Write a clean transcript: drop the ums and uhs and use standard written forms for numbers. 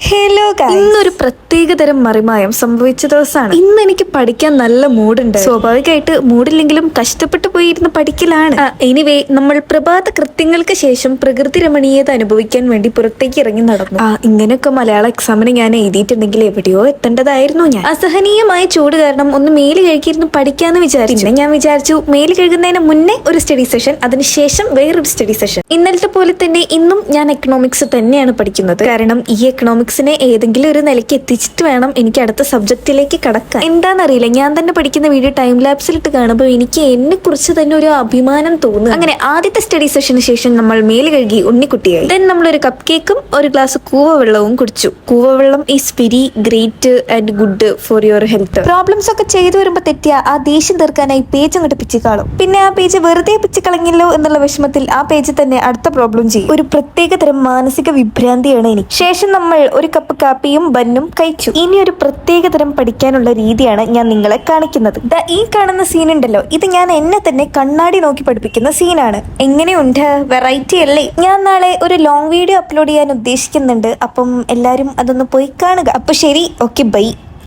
Hello guys, ഇന്നൊരു പ്രത്യേകതരം മറിമായം സംഭവിച്ച ദിവസമാണ്. ഇന്ന് എനിക്ക് പഠിക്കാൻ നല്ല മൂഡുണ്ട്. സ്വാഭാവികമായിട്ട് മൂഡില്ലെങ്കിലും കഷ്ടപ്പെട്ടു പോയിരുന്ന് പഠിക്കലാണ്. എനിവേ, നമ്മൾ പ്രഭാത കൃത്യങ്ങൾക്ക് ശേഷം പ്രകൃതി രമണീയത അനുഭവിക്കാൻ വേണ്ടി പുറത്തേക്ക് ഇറങ്ങി നടന്നു. ഇങ്ങനെയൊക്കെ മലയാള എക്സാമിന് ഞാൻ എഴുതിയിട്ടുണ്ടെങ്കിൽ എവിടെയോ എത്തേണ്ടതായിരുന്നു ഞാൻ. അസഹനീയമായ ചൂട് കാരണം ഒന്ന് മേല് കഴുകിയിരുന്ന് പഠിക്കാന്ന് വിചാരിച്ചു. പിന്നെ ഞാൻ വിചാരിച്ചു മേല് കഴുകുന്നതിന് മുന്നേ ഒരു സ്റ്റഡി സെഷൻ, അതിനുശേഷം വേറൊരു സ്റ്റഡി സെഷൻ. ഇന്നലത്തെ പോലെ തന്നെ ഇന്നും ഞാൻ എക്കണോമിക്സ് തന്നെയാണ് പഠിക്കുന്നത്. കാരണം ഈ എക്കണോമിക്സിനെ ഏതെങ്കിലും ഒരു നിലയ്ക്ക് എത്തിച്ചിട്ട് വേണം എനിക്ക് അടുത്ത സബ്ജക്റ്റിലേക്ക് കടക്കാൻ. എന്താണെന്നറിയില്ല, ഞാൻ തന്നെ പഠിക്കുന്ന വീഡിയോ ടൈം ലാപ്സിലിട്ട് കാണുമ്പോൾ എനിക്ക് എന്നെ കുറിച്ച് തന്നെ ഒരു അഭിമാനം തോന്നുന്നു. അങ്ങനെ ആദ്യത്തെ സ്റ്റഡി സെഷന് ശേഷം നമ്മൾ മേല് കഴുകി ഉണ്ണിക്കുട്ടിയായി. ദെൻ നമ്മളൊരു കപ്പ് കേക്കും ഒരു ഗ്ലാസ് കൂവവെള്ളവും കുടിച്ചു. കൂവവെള്ളം is very great and good for your health. പ്രോബ്ലംസ് ഒക്കെ ചെയ്തു വരുമ്പോൾ തെറ്റിയ ആ ദേഷ്യം തീർക്കാനായി പേജ് അങ്ങോട്ട് പിച്ചിക്കാളും. പിന്നെ ആ പേജ് വെറുതെ പിച്ചിക്കളഞ്ഞല്ലോ എന്നുള്ള വിഷമത്തിൽ ആ പേജ് തന്നെ അടുത്ത പ്രോബ്ലം ചെയ്യും. ഒരു പ്രത്യേകതരം മാനസിക വിഭ്രാന്തിയാണ് എനിക്ക്. ശേഷം നമ്മൾ ഒരു കപ്പ് കാപ്പിയും ബന്നും കഴിച്ചു. ഇനി ഒരു പ്രത്യേകതരം പഠിക്കാനുള്ള രീതിയാണ് ഞാൻ നിങ്ങളെ കാണിക്കുന്നത്. ഈ കാണുന്ന സീൻ ഉണ്ടല്ലോ, ഇത് ഞാൻ എന്നെ തന്നെ കണ്ണാടി നോക്കി പഠിപ്പിക്കുന്ന സീനാണ്. എങ്ങനെയുണ്ട്? വെറൈറ്റി അല്ലേ? ഞാൻ നാളെ ഒരു ലോങ് വീഡിയോ അപ്ലോഡ് ചെയ്യാൻ ഉദ്ദേശിക്കുന്നുണ്ട്. അപ്പം എല്ലാവരും അതൊന്ന് പോയി കാണുക. അപ്പൊ ശരി, ഓക്കെ, ബൈ.